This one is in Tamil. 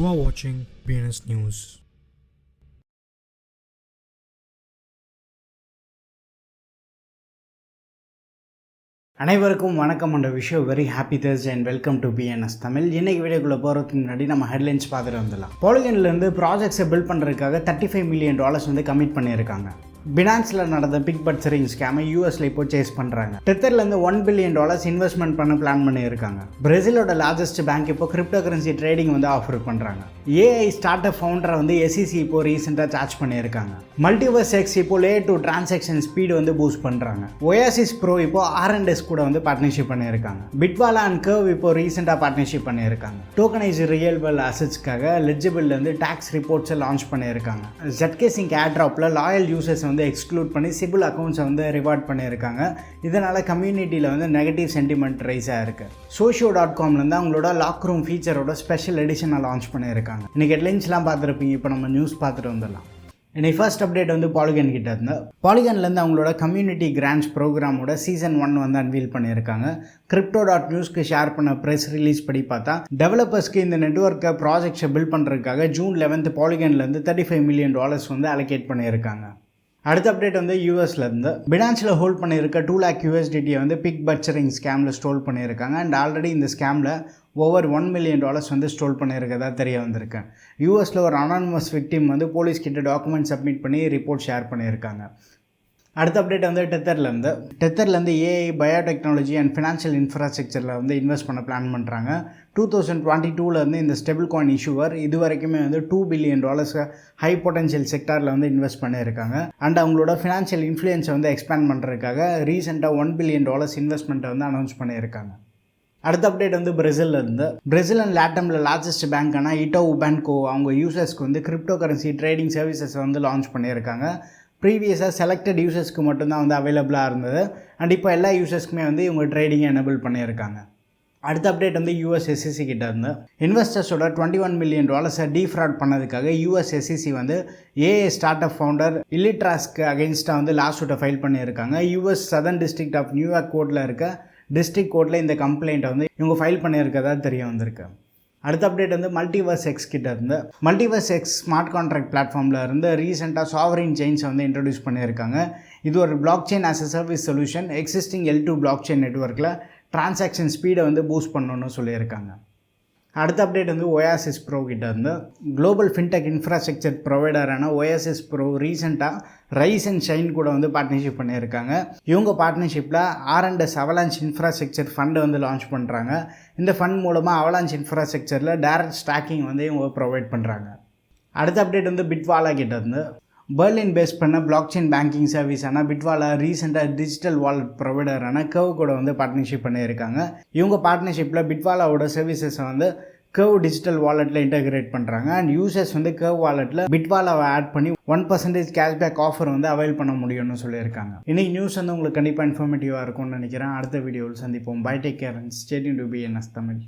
You are watching BNS News. அனைவருக்கும் வணக்கம் and wish very happy Thursday and welcome to BNS Tamil. இன்னைக்கு வீடியோக்குள்ளே போகிறதுக்கு முன்னாடி நம்ம ஹெட்லைன்ஸ் பார்த்துட்டு வந்துடலாம். பாலிகன்லேருந்து ப்ராஜெக்ட்ஸை பில்ட் பண்ணுறதுக்காக $35 million வந்து கமிட் பண்ணியிருக்காங்க. பினான்ஸில் நடந்த பிக் பட்சரிங் ஸ்கேமை யூஎஸில் இப்போ சேஸ் பண்ணுறாங்க. டெத்தர்லேருந்து $1 billion இன்வெஸ்ட்மெண்ட் பண்ண பிளான் பண்ணியிருக்காங்க. பிரேசிலோட லார்ஜஸ்ட் பேங்க் இப்போ கிரிப்டோ கரன்சி ட்ரேடிங் வந்து ஆஃபர் பண்ணுறாங்க. ஏஐ ஸ்டார்ட் அப் ஃபவுண்டரை வந்து SEC இப்போ ரீசெண்டாக சார்ஜ் பண்ணியிருக்காங்க. மல்டிவர்ஸ் எக்ஸ் இப்போ லேயர் 2 டிரான்சாக்ஷன் ஸ்பீடு வந்து பூஸ்ட் பண்ணுறாங்க. ஒயாசிஸ் ப்ரோ இப்போ R&S கூட வந்து பார்ட்னர்ஷிப் பண்ணியிருக்காங்க. பிட்வாலா அண்ட் கர்வ் இப்போ ரீசெண்டாக பார்ட்னர்ஷிப் பண்ணியிருக்காங்க. டோக்கனைஸ் ரியல் வேர்ல்ட் அசட்ஸ்க்காக லெஜிபிள்லேருந்து டேக்ஸ் ரிப்போர்ட்ஸை லான்ச் பண்ணியிருக்காங்க. ZK-Sync ஏர்ட்ராப்பில் லாயல் யூசர்ஸ் வந்து எக்ஸ்க்ளூட் பண்ணி சிபில் அக்கௌண்ட்ஸை வந்து ரிவார்ட் பண்ணியிருக்காங்க. இதனால் கம்யூனிட்டியில் வந்து நெகட்டிவ் சென்டிமெண்ட் ரைஸ் ஆகிருக்கு. Socio.comலேருந்து அவங்களோட லாக் ரூம் ஃபீச்சரோட ஸ்பெஷல் எடிஷனை லான்ச் பண்ணியிருக்காங்க. இன்றைக்கி ஹெட்லைன்ஸ்லாம் பார்த்துருப்பீங்க. இப்போ நம்ம நியூஸ் பார்த்துட்டு வந்துடலாம். இன்னைக்கு ஃபர்ஸ்ட் அப்டேட் வந்து பாலிகன் கிட்ட இருந்து. பாலிகன்லேருந்து அவங்களோட கம்யூனிட்டி கிராண்ட்ஸ் ப்ரோக்ராமோட சீசன் 1 வந்து அன்வீல் பண்ணியிருக்காங்க. Crypto.newsக்கு ஷேர் பண்ண ப்ரெஸ் ரிலீஸ் படி பார்த்தா டெவலப்பர்ஸ்க்கு இந்த நெட்வொர்க்கை ப்ராஜெக்ட்ஸை பில்ட் பண்ணுறதுக்காக June 11 பாலிகன்லேருந்து $35 million வந்து அலோகேட் பண்ணியிருக்காங்க. அடுத்த அப்டேட் வந்து யூஎஸ்லேருந்து பினான்ஸில் ஹோல்ட் பண்ணியிருக்க 2 lakh USDT வந்து பிக் பட்சரிங் ஸ்கேமில் ஸ்டோல் பண்ணியிருக்காங்க. அண்ட் ஆல்ரெடி இந்த ஸ்கேமில் ஓவர் $1 million வந்து ஸ்டோல் பண்ணியிருக்கதா தெரிய வந்திருக்கேன். யூஎஸில் ஒரு அனானிமஸ் விக்டிம் வந்து போலீஸ் கிட்ட டாக்குமெண்ட் சப்மிட் பண்ணி ரிப்போர்ட் ஷேர் பண்ணியிருக்காங்க. அடுத்த அப்டேட் வந்து டெத்தர்லேருந்து ஏஐ பயோடெக்னாலஜி அண்ட் ஃபினான்ஷியல் இன்ஃப்ராஸ்ட்ரக்சரில் வந்து இன்வெஸ்ட் பண்ண பிளான் பண்ணுறாங்க. 2022 இந்த ஸ்டெபிள் காயின் இஷ்யூவர் இது வரைக்குமே வந்து $2 billion ஹை பொட்டன்ஷியல் செக்டாரில் வந்து இன்வெஸ்ட் பண்ணியிருக்காங்க. அண்ட் அவங்களோட ஃபினான்ஷியல் இன்ஃப்ளூயன்ஸை வந்து எக்ஸ்பேண்ட் பண்ணுறதுக்காக ரீசெண்டாக $1 billion இன்வெஸ்ட்மெண்ட்டை வந்து அனௌன்ஸ் பண்ணியிருக்காங்க. அடுத்த அப்டேட் வந்து பிரேசில் அண்ட் லாட்டமில் லார்ஜஸ்ட் பேங்க்கான இட்டோவு பேங்கோ அவங்க யூசர்ஸ்க்கு வந்து கிரிப்டோ கரன்சி ட்ரேடிங் சர்வீசஸ் வந்து லான்ச் பண்ணியிருக்காங்க. ப்ரீவியஸாக செலக்டட் யூசர்ஸ்க்கு மட்டும்தான் வந்து அவைலபிளாக இருந்தது. அண்ட் இப்போ எல்லா யூசர்ஸ்க்குமே வந்து இவங்க ட்ரேடிங்கை எனபிள் பண்ணியிருக்காங்க. அடுத்த அப்டேட் வந்து US SEC கிட்ட இருந்து இன்வெஸ்டர்ஸோட $21 million டீஃப்ராட் பண்ணதுக்காக US SEC வந்து ஏஐ ஸ்டார்ட் அப் ஃபவுண்டர் இல்லிட்ராஸ்க்கு அகெயின்ஸ்டாக வந்து லாஸ் சூட்டை ஃபைல் பண்ணியிருக்காங்க. US southern district of New York கோர்ட்டில் இருக்க டிஸ்ட்ரிக்ட் கோர்ட்டில் இந்த கம்ப்ளைண்ட்டை வந்து இவங்க ஃபைல் பண்ணியிருக்கதா தெரிய வந்திருக்கு. அடுத்த அப்டேட் வந்து மல்டிவர்ஸ் எக்ஸ் கிட்ட இருந்து மல்டிவர்ஸ் எக்ஸ் ஸ்மார்ட் கான்ட்ராக்ட் பிளாட்ஃபார்மில் இருந்து ரீசெண்டாக சாவரின் செயின்ஸை வந்து இன்ட்ரடியூஸ் பண்ணியிருக்காங்க. இது ஒரு block chain as a service solution existing L2 block chain நெட்வொர்க்கில் டிரான்சாக்ஷன் ஸ்பீடை வந்து பூஸ்ட் பண்ணணும்னு சொல்லியிருக்காங்க. அடுத்த அப்டேட் வந்து ஒயாசிஸ் ப்ரோ கிட்ட இருந்து குளோபல் ஃபின்டெக் இன்ஃப்ராஸ்ட்ரக்சர் ப்ரொவைடரான ஒயாசிஸ் ப்ரோ ரீசெண்டாக ரைஸ் அண்ட் ஷைன் கூட வந்து பார்ட்னர்ஷிப் பண்ணியிருக்காங்க. இவங்க பார்ட்னர்ஷிப்பில் R&S அவலான்ச் இன்ஃப்ராஸ்ட்ரக்சர் ஃபண்டை வந்து லான்ச் பண்ணுறாங்க. இந்த ஃபண்ட் மூலமாக அவலான்ச் இன்ஃப்ராஸ்ட்ரக்சரில் டைரக்ட் ஸ்டாக்கிங் வந்து இவங்க ப்ரொவைட் பண்ணுறாங்க. அடுத்த அப்டேட் வந்து பிட்வாலா கிட்ட இருந்து பெர்லின் பேஸ் பண்ண பிளாக் செயின் பேங்கிங் சர்வீஸான பிட்வாலா ரீசெண்டாக டிஜிட்டல் வாலெட் ப்ரொவைடரான கர்வ் கூட வந்து பார்ட்னர்ஷிப் பண்ணியிருக்காங்க. இவங்க பார்ட்னர்ஷிப்பில் பிட்வாலாவோட சர்வீசஸை வந்து கர்வ் டிஜிட்டல் வாலெட்டில் இன்டகிரேட் பண்ணுறாங்க. அண்ட் யூசர்ஸ் வந்து கர்வ் வாலெட்டில் பிட்வாலாவை ஆட் பண்ணி 1% கேஷ்பேக் ஆஃபர் வந்து அவைல் பண்ண முடியும்னு சொல்லியிருக்காங்க. இன்னைக்கு நியூஸ் வந்து உங்களுக்கு கண்டிப்பாக இன்ஃபர்மேட்டிவாக இருக்கும்னு நினைக்கிறேன். அடுத்த வீடியோவில் சந்திப்போம். Bye take care and stay tuned to BNS Tamil.